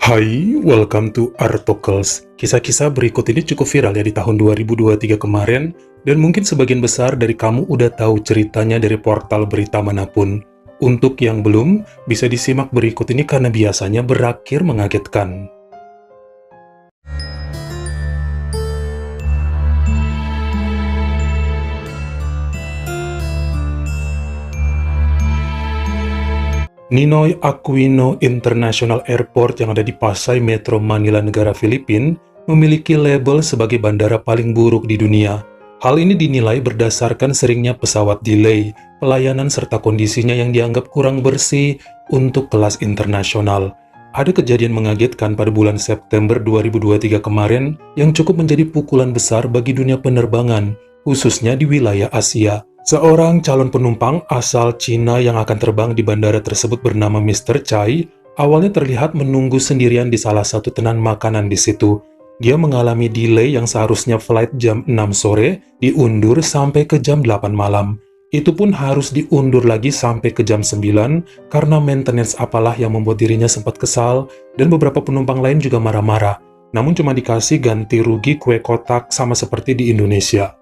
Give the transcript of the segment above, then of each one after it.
Hai, welcome to Artocles. Kisah-kisah berikut ini cukup viral ya di tahun 2023 kemarin, dan mungkin sebagian besar dari kamu udah tahu ceritanya dari portal berita manapun. Untuk yang belum, bisa disimak berikut ini karena biasanya berakhir mengagetkan. Ninoy Aquino International Airport yang ada di Pasay Metro Manila, negara Filipina, memiliki label sebagai bandara paling buruk di dunia. Hal ini dinilai berdasarkan seringnya pesawat delay, pelayanan serta kondisinya yang dianggap kurang bersih untuk kelas internasional. Ada kejadian mengagetkan pada bulan September 2023 kemarin yang cukup menjadi pukulan besar bagi dunia penerbangan, khususnya di wilayah Asia. Seorang calon penumpang asal Cina yang akan terbang di bandara tersebut bernama Mr. Chai, awalnya terlihat menunggu sendirian di salah satu tenan makanan di situ. Dia mengalami delay yang seharusnya flight jam 6 sore, diundur sampai ke jam 8 malam. Itu pun harus diundur lagi sampai ke jam 9, karena maintenance apalah yang membuat dirinya sempat kesal, dan beberapa penumpang lain juga marah-marah. Namun cuma dikasih ganti rugi kue kotak sama seperti di Indonesia.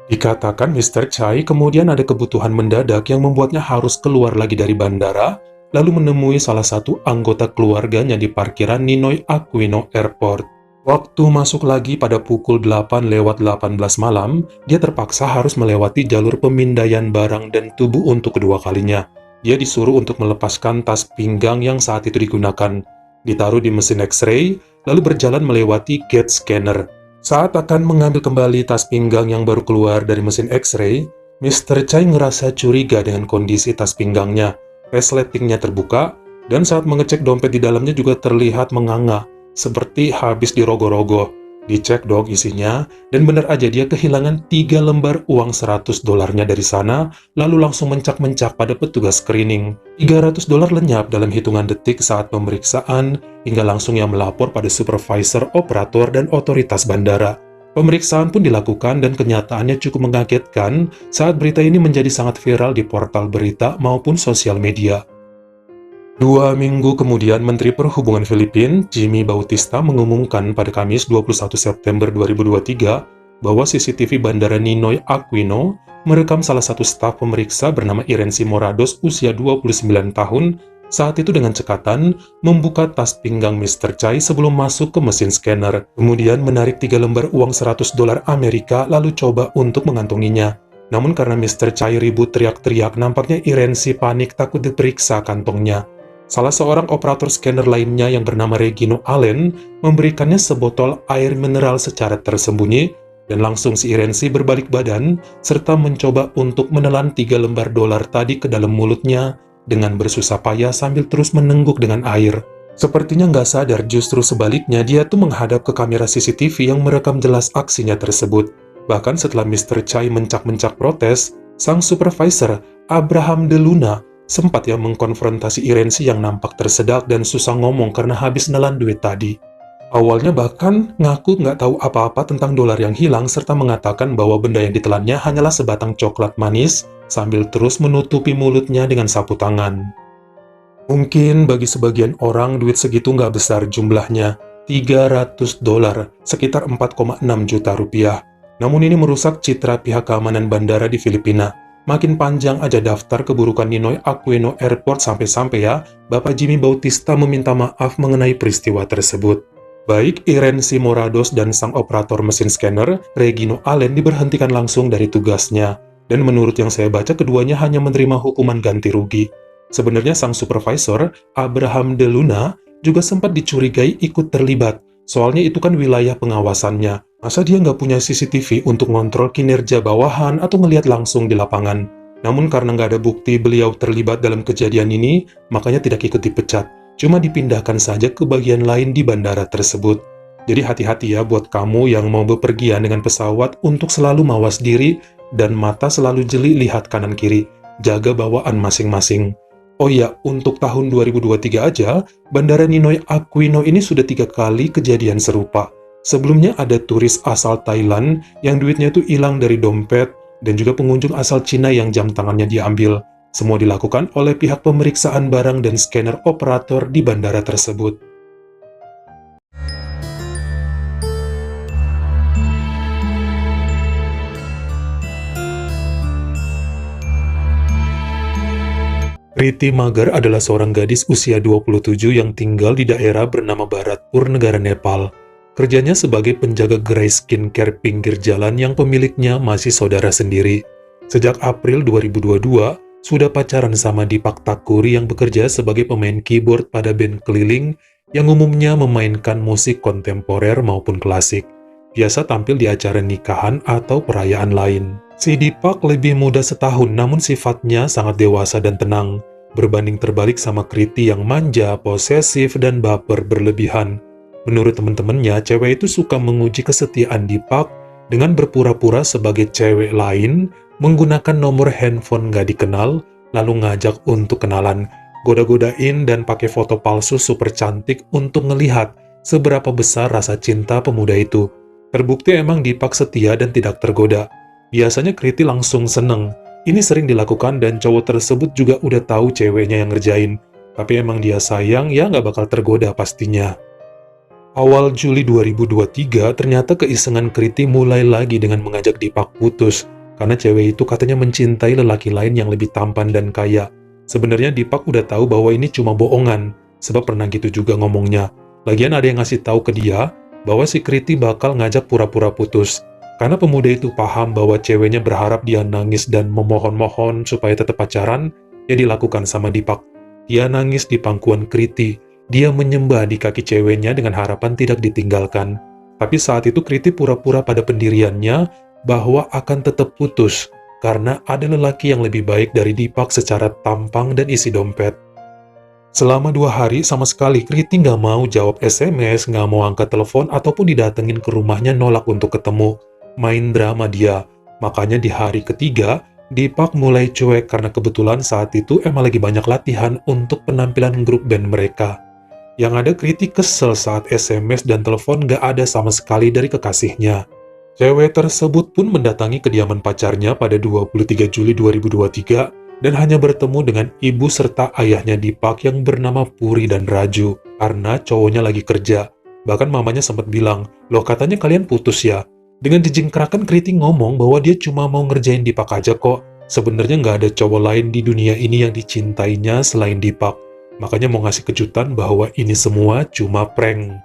Dikatakan Mr. Chai kemudian ada kebutuhan mendadak yang membuatnya harus keluar lagi dari bandara, lalu menemui salah satu anggota keluarganya di parkiran Ninoy Aquino Airport. Waktu masuk lagi pada pukul 8:18 malam, dia terpaksa harus melewati jalur pemindaian barang dan tubuh untuk kedua kalinya. Dia disuruh untuk melepaskan tas pinggang yang saat itu digunakan, ditaruh di mesin X-ray, lalu berjalan melewati gate scanner. Saat akan mengambil kembali tas pinggang yang baru keluar dari mesin X-ray, Mr. Chai ngerasa curiga dengan kondisi tas pinggangnya. Resletingnya terbuka, dan saat mengecek dompet di dalamnya juga terlihat menganga, seperti habis dirogoh-rogoh. Dicek dong isinya, dan benar aja dia kehilangan 3 lembar uang $100 dari sana, lalu langsung mencak-mencak pada petugas screening. $300 lenyap dalam hitungan detik saat pemeriksaan, hingga langsung yang melapor pada supervisor, operator, dan otoritas bandara. Pemeriksaan pun dilakukan dan kenyataannya cukup mengagetkan saat berita ini menjadi sangat viral di portal berita maupun sosial media. 2 minggu kemudian, Menteri Perhubungan Filipina, Jimmy Bautista, mengumumkan pada Kamis 21 September 2023 bahwa CCTV Bandara Ninoy Aquino merekam salah satu staf pemeriksa bernama Irensi Morados usia 29 tahun saat itu dengan cekatan membuka tas pinggang Mr. Chai sebelum masuk ke mesin scanner, kemudian menarik 3 lembar uang $100 Amerika lalu coba untuk mengantonginya. Namun karena Mr. Chai ribut teriak-teriak, nampaknya Irensi panik takut diperiksa kantongnya. Salah seorang operator scanner lainnya yang bernama Regino Allen memberikannya sebotol air mineral secara tersembunyi, dan langsung si Irensi berbalik badan serta mencoba untuk menelan 3 lembar dolar tadi ke dalam mulutnya dengan bersusah payah sambil terus menengguk dengan air. Sepertinya nggak sadar, justru sebaliknya dia tuh menghadap ke kamera CCTV yang merekam jelas aksinya tersebut. Bahkan setelah Mr. Chai mencak-mencak protes, sang supervisor, Abraham De Luna, sempat mengkonfrontasi Irensi yang nampak tersedak dan susah ngomong karena habis nelan duit tadi. Awalnya bahkan ngaku nggak tahu apa-apa tentang dolar yang hilang serta mengatakan bahwa benda yang ditelannya hanyalah sebatang coklat manis sambil terus menutupi mulutnya dengan sapu tangan. Mungkin bagi sebagian orang duit segitu nggak besar jumlahnya, $300, sekitar 4,6 juta rupiah. Namun ini merusak citra pihak keamanan bandara di Filipina. Makin panjang aja daftar keburukan Ninoy Aquino Airport sampai-sampai ya, Bapak Jimmy Bautista meminta maaf mengenai peristiwa tersebut. Baik Irensi Morados dan sang operator mesin scanner, Regino Allen, diberhentikan langsung dari tugasnya. Dan menurut yang saya baca, keduanya hanya menerima hukuman ganti rugi. Sebenarnya sang supervisor, Abraham De Luna, juga sempat dicurigai ikut terlibat. Soalnya itu kan wilayah pengawasannya. Masa dia nggak punya CCTV untuk ngontrol kinerja bawahan atau ngelihat langsung di lapangan? Namun karena nggak ada bukti beliau terlibat dalam kejadian ini, makanya tidak ikut dipecat. Cuma dipindahkan saja ke bagian lain di bandara tersebut. Jadi hati-hati ya buat kamu yang mau bepergian dengan pesawat untuk selalu mawas diri dan mata selalu jeli lihat kanan kiri. Jaga bawaan masing-masing. Oh iya, untuk tahun 2023 aja, Bandara Ninoy Aquino ini sudah 3 kali kejadian serupa. Sebelumnya ada turis asal Thailand yang duitnya tuh hilang dari dompet, dan juga pengunjung asal Cina yang jam tangannya diambil. Semua dilakukan oleh pihak pemeriksaan barang dan scanner operator di bandara tersebut. Kriti Magar adalah seorang gadis usia 27 yang tinggal di daerah bernama Bharatpur, negara Nepal. Kerjanya sebagai penjaga gerai skincare pinggir jalan yang pemiliknya masih saudara sendiri. Sejak April 2022, sudah pacaran sama Deepak Thakuri yang bekerja sebagai pemain keyboard pada band keliling yang umumnya memainkan musik kontemporer maupun klasik. Biasa tampil di acara nikahan atau perayaan lain. Si Deepak lebih muda setahun namun sifatnya sangat dewasa dan tenang, berbanding terbalik sama Kriti yang manja, posesif, dan baper berlebihan. Menurut teman-temannya, cewek itu suka menguji kesetiaan Deepak dengan berpura-pura sebagai cewek lain, menggunakan nomor handphone gak dikenal, lalu ngajak untuk kenalan, goda-godain dan pakai foto palsu super cantik untuk ngelihat seberapa besar rasa cinta pemuda itu. Terbukti emang Deepak setia dan tidak tergoda. Biasanya Kriti langsung seneng. Ini sering dilakukan dan cowok tersebut juga udah tahu ceweknya yang ngerjain. Tapi emang dia sayang, ya nggak bakal tergoda pastinya. Awal Juli 2023, ternyata keisengan Kriti mulai lagi dengan mengajak Deepak putus. Karena cewek itu katanya mencintai lelaki lain yang lebih tampan dan kaya. Sebenarnya Deepak udah tahu bahwa ini cuma bohongan, sebab pernah gitu juga ngomongnya. Lagian ada yang ngasih tahu ke dia bahwa si Kriti bakal ngajak pura-pura putus. Karena pemuda itu paham bahwa ceweknya berharap dia nangis dan memohon-mohon supaya tetap pacaran, ya dilakukan sama Deepak. Dia nangis di pangkuan Kriti, dia menyembah di kaki ceweknya dengan harapan tidak ditinggalkan. Tapi saat itu Kriti pura-pura pada pendiriannya bahwa akan tetap putus, karena ada lelaki yang lebih baik dari Deepak secara tampang dan isi dompet. Selama 2 hari sama sekali Kriti nggak mau jawab SMS, nggak mau angkat telepon, ataupun didatengin ke rumahnya nolak untuk ketemu. Main drama dia. Makanya di hari ketiga, Deepak mulai cuek karena kebetulan saat itu emang lagi banyak latihan untuk penampilan grup band mereka. Yang ada Kriti kesel saat SMS dan telepon gak ada sama sekali dari kekasihnya. Cewek tersebut pun mendatangi kediaman pacarnya pada 23 Juli 2023 dan hanya bertemu dengan ibu serta ayahnya Deepak yang bernama Puri dan Raju karena cowoknya lagi kerja. Bahkan mamanya sempat bilang, "Loh katanya kalian putus ya?" Dengan dijingkrakan Kriti ngomong bahwa dia cuma mau ngerjain Deepak aja kok. Sebenarnya nggak ada cowok lain di dunia ini yang dicintainya selain Deepak. Makanya mau ngasih kejutan bahwa ini semua cuma prank.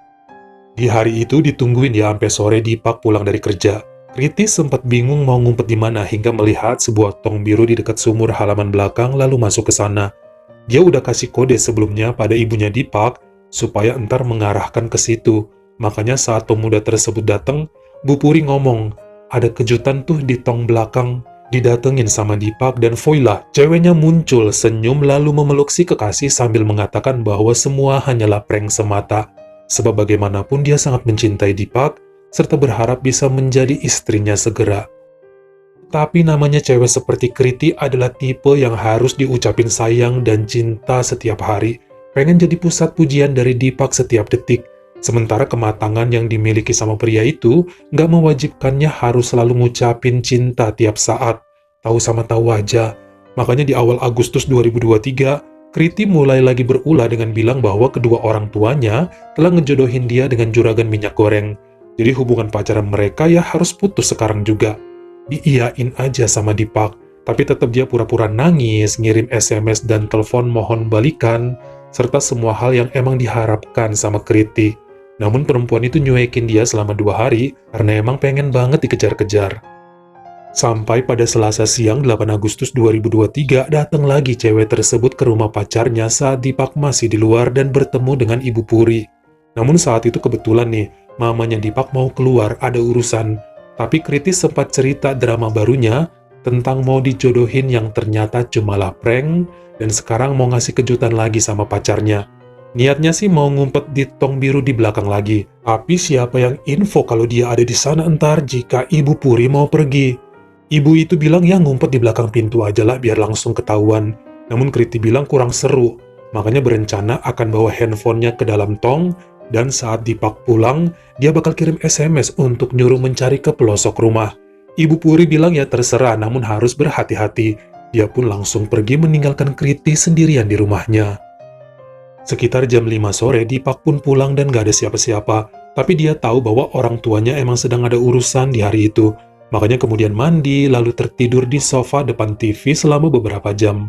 Di hari itu ditungguin ya sampai sore Deepak pulang dari kerja. Kriti sempat bingung mau ngumpet di mana hingga melihat sebuah tong biru di dekat sumur halaman belakang lalu masuk ke sana. Dia udah kasih kode sebelumnya pada ibunya Deepak supaya entar mengarahkan ke situ. Makanya saat pemuda tersebut datang, Bu Puri ngomong, ada kejutan tuh di tong belakang. Didatengin sama Deepak dan voila, ceweknya muncul senyum lalu memeluk si kekasih sambil mengatakan bahwa semua hanyalah prank semata. Sebab bagaimanapun dia sangat mencintai Deepak, serta berharap bisa menjadi istrinya segera. Tapi namanya cewek seperti Kriti adalah tipe yang harus diucapin sayang dan cinta setiap hari. Pengen jadi pusat pujian dari Deepak setiap detik. Sementara kematangan yang dimiliki sama pria itu nggak mewajibkannya harus selalu ngucapin cinta tiap saat. Tahu sama tahu aja. Makanya di awal Agustus 2023, Kriti mulai lagi berulah dengan bilang bahwa kedua orang tuanya telah ngejodohin dia dengan juragan minyak goreng. Jadi hubungan pacaran mereka ya harus putus sekarang juga. Diiyain aja sama Deepak. Tapi tetap dia pura-pura nangis, ngirim SMS dan telepon mohon balikan, serta semua hal yang emang diharapkan sama Kriti. Namun perempuan itu nyuekin dia selama 2 hari karena emang pengen banget dikejar-kejar. Sampai pada Selasa siang 8 Agustus 2023 datang lagi cewek tersebut ke rumah pacarnya saat Deepak masih di luar dan bertemu dengan Ibu Puri. Namun saat itu kebetulan nih, mamanya Deepak mau keluar ada urusan. Tapi Kriti sempat cerita drama barunya tentang mau dijodohin yang ternyata cumalah prank dan sekarang mau ngasih kejutan lagi sama pacarnya. Niatnya sih mau ngumpet di tong biru di belakang lagi. Tapi siapa yang info kalau dia ada di sana entar jika Ibu Puri mau pergi? Ibu itu bilang ya ngumpet di belakang pintu aja lah biar langsung ketahuan. Namun Kriti bilang kurang seru. Makanya berencana akan bawa handphonenya ke dalam tong dan saat Deepak pulang, dia bakal kirim SMS untuk nyuruh mencari ke pelosok rumah. Ibu Puri bilang ya terserah namun harus berhati-hati. Dia pun langsung pergi meninggalkan Kriti sendirian di rumahnya. Sekitar jam 5 sore, Deepak pun pulang dan gak ada siapa-siapa. Tapi dia tahu bahwa orang tuanya emang sedang ada urusan di hari itu. Makanya kemudian mandi, lalu tertidur di sofa depan TV selama beberapa jam.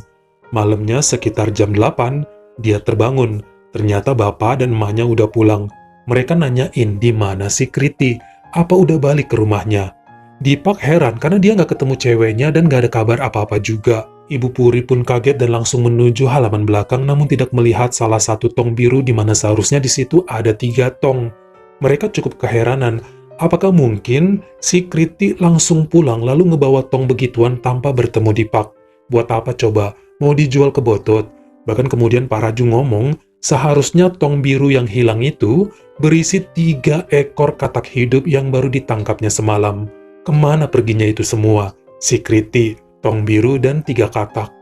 Malamnya sekitar jam 8, dia terbangun. Ternyata bapak dan emaknya udah pulang. Mereka nanyain di mana si Kriti, apa udah balik ke rumahnya. Deepak heran karena dia nggak ketemu ceweknya dan nggak ada kabar apa-apa juga. Ibu Puri pun kaget dan langsung menuju halaman belakang namun tidak melihat salah satu tong biru di mana seharusnya di situ ada 3 tong. Mereka cukup keheranan. Apakah mungkin si Kriti langsung pulang lalu ngebawa tong begituan tanpa bertemu Deepak? Buat apa coba? Mau dijual ke Botot? Bahkan kemudian Pak Raju ngomong, seharusnya tong biru yang hilang itu berisi 3 ekor katak hidup yang baru ditangkapnya semalam. Kemana perginya itu semua? Si Kriti, tong biru, dan 3 katak.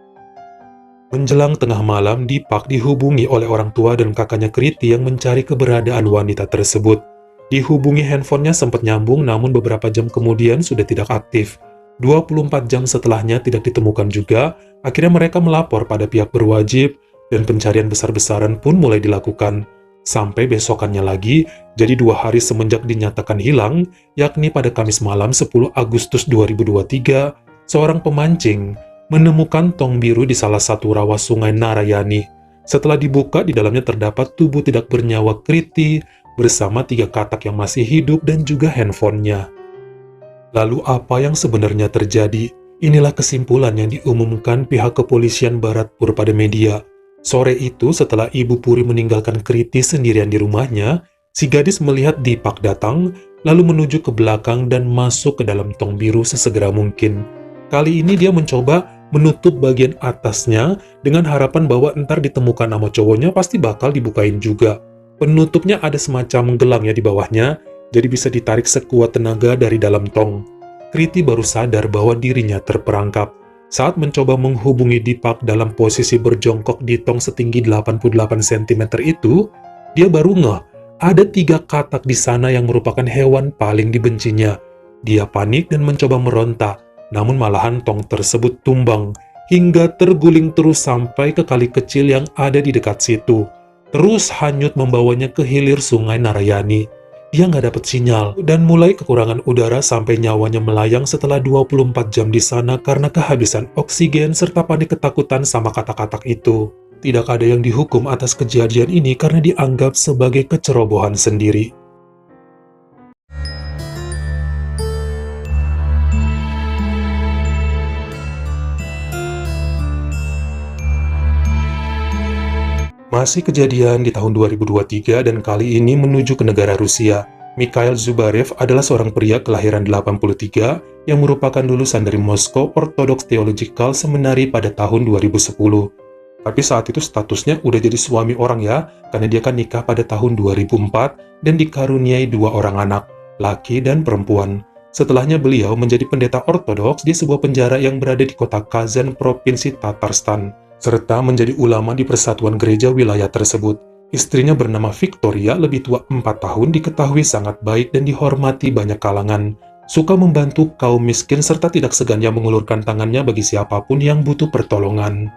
Menjelang tengah malam, Deepak dihubungi oleh orang tua dan kakaknya Kriti yang mencari keberadaan wanita tersebut. Dihubungi handphonenya sempat nyambung namun beberapa jam kemudian sudah tidak aktif. 24 jam setelahnya tidak ditemukan juga, akhirnya mereka melapor pada pihak berwajib dan pencarian besar-besaran pun mulai dilakukan. Sampai besokannya lagi, jadi 2 hari semenjak dinyatakan hilang, yakni pada Kamis malam 10 Agustus 2023, seorang pemancing menemukan tong biru di salah satu rawa sungai Narayani. Setelah dibuka, di dalamnya terdapat tubuh tidak bernyawa Kriti bersama 3 katak yang masih hidup dan juga handphonenya. Lalu apa yang sebenarnya terjadi? Inilah kesimpulan yang diumumkan pihak kepolisian Bharatpur pada media. Sore itu setelah Ibu Puri meninggalkan Kriti sendirian di rumahnya, si gadis melihat Deepak datang, lalu menuju ke belakang dan masuk ke dalam tong biru sesegera mungkin. Kali ini dia mencoba menutup bagian atasnya dengan harapan bahwa entar ditemukan nama cowoknya pasti bakal dibukain juga. Penutupnya ada semacam gelangnya di bawahnya, jadi bisa ditarik sekuat tenaga dari dalam tong. Kriti baru sadar bahwa dirinya terperangkap. Saat mencoba menghubungi Deepak dalam posisi berjongkok di tong setinggi 88 cm itu, dia baru ngeh, ada 3 katak di sana yang merupakan hewan paling dibencinya. Dia panik dan mencoba meronta, namun malahan tong tersebut tumbang, hingga terguling terus sampai ke kali kecil yang ada di dekat situ. Terus hanyut membawanya ke hilir sungai Narayani. Dia nggak dapat sinyal dan mulai kekurangan udara sampai nyawanya melayang setelah 24 jam di sana karena kehabisan oksigen serta panik ketakutan sama katak-katak itu. Tidak ada yang dihukum atas kejadian ini karena dianggap sebagai kecerobohan sendiri. Masih kejadian di tahun 2023 dan kali ini menuju ke negara Rusia. Mikhail Zubarev adalah seorang pria kelahiran 83 yang merupakan lulusan dari Moscow Orthodox Theological Seminary pada tahun 2010. Tapi saat itu statusnya udah jadi suami orang ya, karena dia kan nikah pada tahun 2004 dan dikaruniai 2 orang anak, laki dan perempuan. Setelahnya beliau menjadi pendeta ortodoks di sebuah penjara yang berada di kota Kazan, Provinsi Tatarstan, serta menjadi ulama di persatuan gereja wilayah tersebut. Istrinya bernama Victoria, lebih tua 4 tahun, diketahui sangat baik dan dihormati banyak kalangan. Suka membantu kaum miskin serta tidak segan mengulurkan tangannya bagi siapapun yang butuh pertolongan.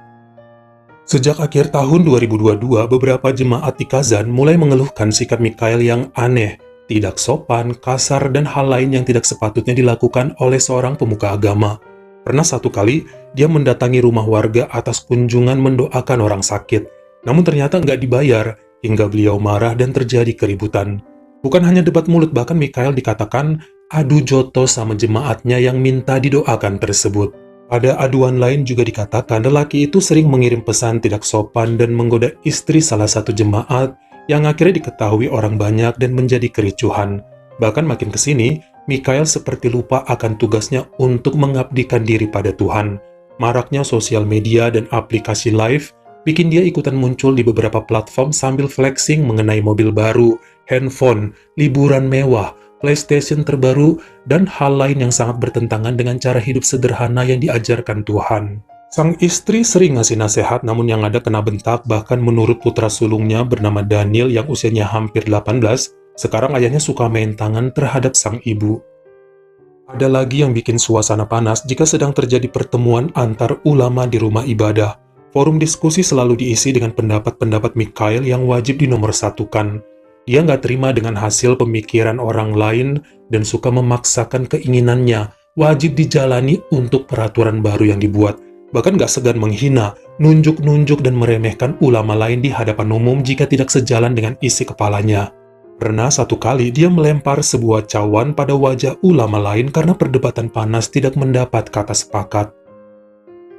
Sejak akhir tahun 2022, beberapa jemaat di Kazan mulai mengeluhkan sikap Mikhail yang aneh, tidak sopan, kasar, dan hal lain yang tidak sepatutnya dilakukan oleh seorang pemuka agama. Pernah satu kali, dia mendatangi rumah warga atas kunjungan mendoakan orang sakit. Namun ternyata nggak dibayar, hingga beliau marah dan terjadi keributan. Bukan hanya debat mulut, bahkan Mikhail dikatakan adu joto sama jemaatnya yang minta didoakan tersebut. Pada aduan lain juga dikatakan lelaki itu sering mengirim pesan tidak sopan dan menggoda istri salah satu jemaat yang akhirnya diketahui orang banyak dan menjadi kericuhan. Bahkan makin kesini, Mikhail seperti lupa akan tugasnya untuk mengabdikan diri pada Tuhan. Maraknya sosial media dan aplikasi live bikin dia ikutan muncul di beberapa platform sambil flexing mengenai mobil baru, handphone, liburan mewah, PlayStation terbaru, dan hal lain yang sangat bertentangan dengan cara hidup sederhana yang diajarkan Tuhan. Sang istri sering ngasih nasihat namun yang ada kena bentak, bahkan menurut putra sulungnya bernama Daniel yang usianya hampir 18, sekarang ayahnya suka main tangan terhadap sang ibu. Ada lagi yang bikin suasana panas jika sedang terjadi pertemuan antar ulama di rumah ibadah. Forum diskusi selalu diisi dengan pendapat-pendapat Mikhail yang wajib dinomorsatukan. Dia nggak terima dengan hasil pemikiran orang lain dan suka memaksakan keinginannya wajib dijalani untuk peraturan baru yang dibuat. Bahkan gak segan menghina, nunjuk-nunjuk dan meremehkan ulama lain di hadapan umum jika tidak sejalan dengan isi kepalanya. Pernah satu kali dia melempar sebuah cawan pada wajah ulama lain karena perdebatan panas tidak mendapat kata sepakat.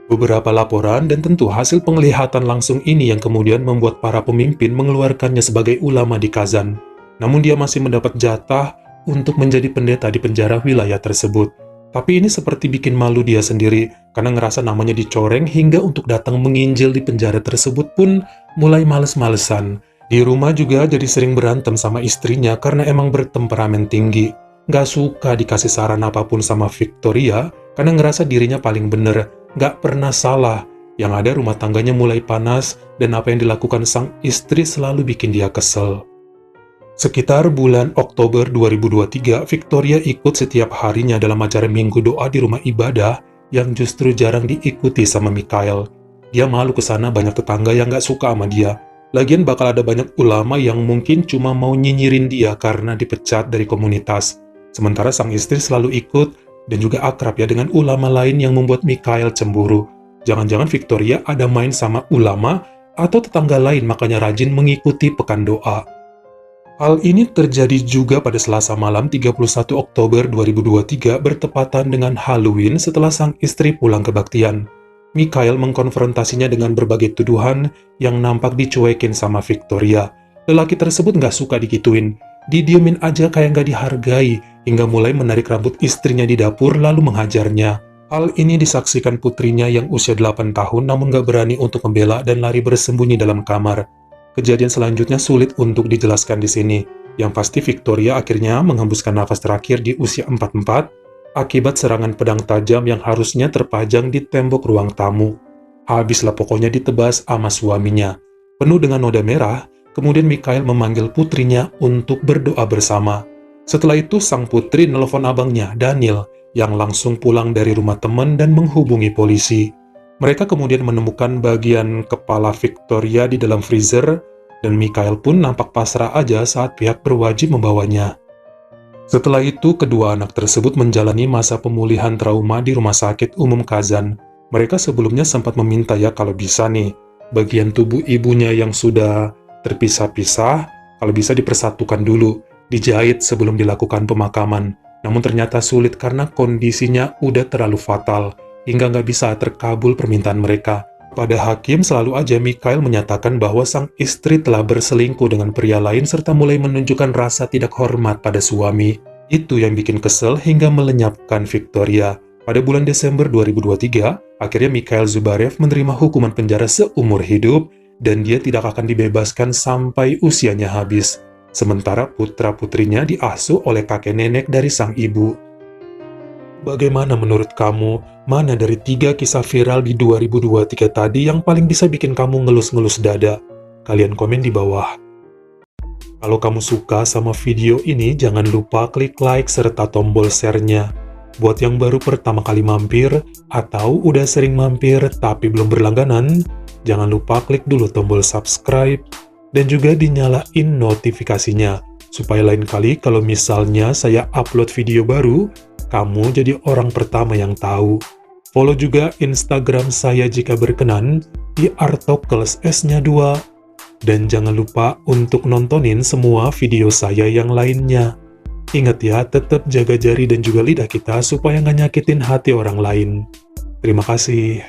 Beberapa laporan dan tentu hasil penglihatan langsung ini yang kemudian membuat para pemimpin mengeluarkannya sebagai ulama di Kazan. Namun dia masih mendapat jatah untuk menjadi pendeta di penjara wilayah tersebut. Tapi ini seperti bikin malu dia sendiri, karena ngerasa namanya dicoreng hingga untuk datang menginjil di penjara tersebut pun mulai males-malesan. Di rumah juga jadi sering berantem sama istrinya karena emang bertemperamen tinggi. Nggak suka dikasih saran apapun sama Victoria, karena ngerasa dirinya paling bener, nggak pernah salah. Yang ada rumah tangganya mulai panas, dan apa yang dilakukan sang istri selalu bikin dia kesel. Sekitar bulan Oktober 2023, Victoria ikut setiap harinya dalam acara minggu doa di rumah ibadah yang justru jarang diikuti sama Mikhail. Dia malu ke sana, banyak tetangga yang gak suka sama dia. Lagian bakal ada banyak ulama yang mungkin cuma mau nyinyirin dia karena dipecat dari komunitas. Sementara sang istri selalu ikut dan juga akrab ya dengan ulama lain yang membuat Mikhail cemburu. Jangan-jangan Victoria ada main sama ulama atau tetangga lain makanya rajin mengikuti pekan doa. Hal ini terjadi juga pada Selasa malam 31 Oktober 2023 bertepatan dengan Halloween setelah sang istri pulang kebaktian. Mikhail mengkonfrontasinya dengan berbagai tuduhan yang nampak dicuekin sama Victoria. Lelaki tersebut nggak suka digituin, didiemin aja kayak nggak dihargai, hingga mulai menarik rambut istrinya di dapur lalu menghajarnya. Hal ini disaksikan putrinya yang usia 8 tahun namun nggak berani untuk membela dan lari bersembunyi dalam kamar. Kejadian selanjutnya sulit untuk dijelaskan di sini. Yang pasti Victoria akhirnya menghembuskan nafas terakhir di usia 44 akibat serangan pedang tajam yang harusnya terpajang di tembok ruang tamu. Habislah pokoknya ditebas sama suaminya. Penuh dengan noda merah, kemudian Mikhail memanggil putrinya untuk berdoa bersama. Setelah itu sang putri nelpon abangnya, Daniel, yang langsung pulang dari rumah teman dan menghubungi polisi. Mereka kemudian menemukan bagian kepala Victoria di dalam freezer, dan Mikhail pun nampak pasrah aja saat pihak berwajib membawanya. Setelah itu, kedua anak tersebut menjalani masa pemulihan trauma di Rumah Sakit Umum Kazan. Mereka sebelumnya sempat meminta ya kalau bisa nih, bagian tubuh ibunya yang sudah terpisah-pisah, kalau bisa dipersatukan dulu, dijahit sebelum dilakukan pemakaman. Namun ternyata sulit karena kondisinya udah terlalu fatal, hingga nggak bisa terkabul permintaan mereka. Pada hakim, selalu aja Mikhail menyatakan bahwa sang istri telah berselingkuh dengan pria lain serta mulai menunjukkan rasa tidak hormat pada suami. Itu yang bikin kesel hingga melenyapkan Victoria. Pada bulan Desember 2023, akhirnya Mikhail Zubarev menerima hukuman penjara seumur hidup dan dia tidak akan dibebaskan sampai usianya habis. Sementara putra-putrinya diasuh oleh kakek nenek dari sang ibu. Bagaimana menurut kamu, mana dari 3 kisah viral di 2023 tadi yang paling bisa bikin kamu ngelus-ngelus dada? Kalian komen di bawah. Kalau kamu suka sama video ini, jangan lupa klik like serta tombol share-nya. Buat yang baru pertama kali mampir, atau udah sering mampir tapi belum berlangganan, jangan lupa klik dulu tombol subscribe, dan juga dinyalain notifikasinya, supaya lain kali kalau misalnya saya upload video baru, kamu jadi orang pertama yang tahu. Follow juga Instagram saya jika berkenan di Artokles S-nya 2. Dan jangan lupa untuk nontonin semua video saya yang lainnya. Ingat ya, tetap jaga jari dan juga lidah kita supaya nggak nyakitin hati orang lain. Terima kasih.